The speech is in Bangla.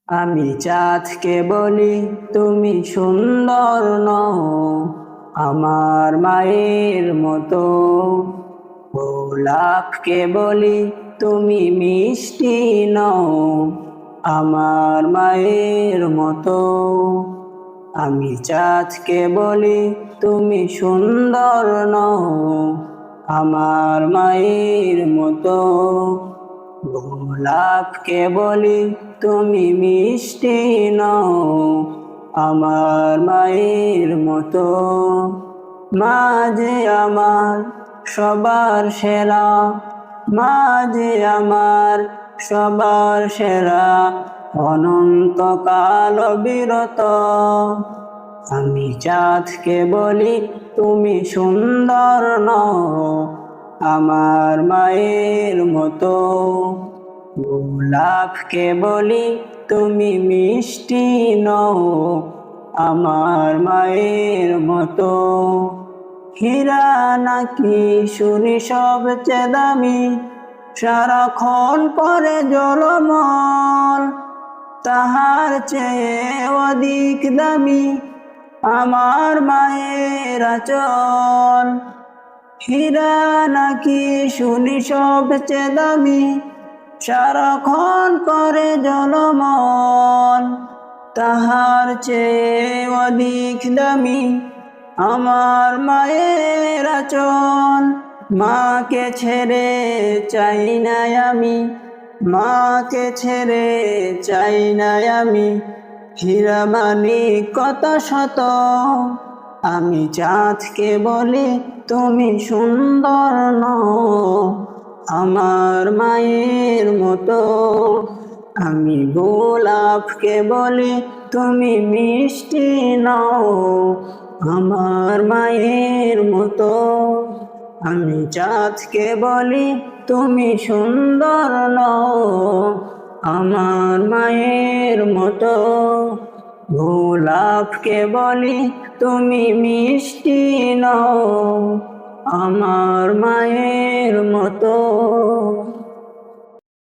আমি চাঁদকে বলি তুমি সুন্দর নও, আমার মায়ের মতো। গোলাপকে বলি তুমি মিষ্টি নও, আমার মায়ের মতো। আমি চাঁদকে বলি তুমি সুন্দর নও, আমার মায়ের মতো। গোলাপকে বলি তুমি মিষ্টি নও, আমার মায়ের মতো। মা যে আমার সবার সেরা, মা যে আমার সবার সেরা, অনন্তকাল অবিরত। আমি চাঁদকে বলি তুমি সুন্দর নও, আমার মায়ের মতো। গোলাপকে বলি তুমি মিষ্টি নও, আমার মায়ের মতো। হীরা নাকি শুনি সবচেয়ে দামি, সারাক্ষণ পরে জলমল, তাহার চেয়ে অধিক দামি আমার মায়ের আঁচল। হীরা নাকি শুনি সবচেয়ে দামি, সারাক্ষণ করে জলমল, তাহার চেয়ে অধিক দামি আমার মায়ের আঁচল। মাকে ছেড়ে চাই না আমি, মাকে ছেড়ে চাই না আমি, হীরা মানিক কত শত। আমি চাঁদকে বলি তুমি সুন্দর নও, আমার মায়ের মতো। আমি গোলাপকে বলি তুমি মিষ্টি নও, আমার মায়ের মতো। আমি চাঁদকে বলি তুমি সুন্দর নও, আমার মায়ের মতো। গোলাপকে বলি তুমি মিষ্টি নও, আমার মায়ের মতো।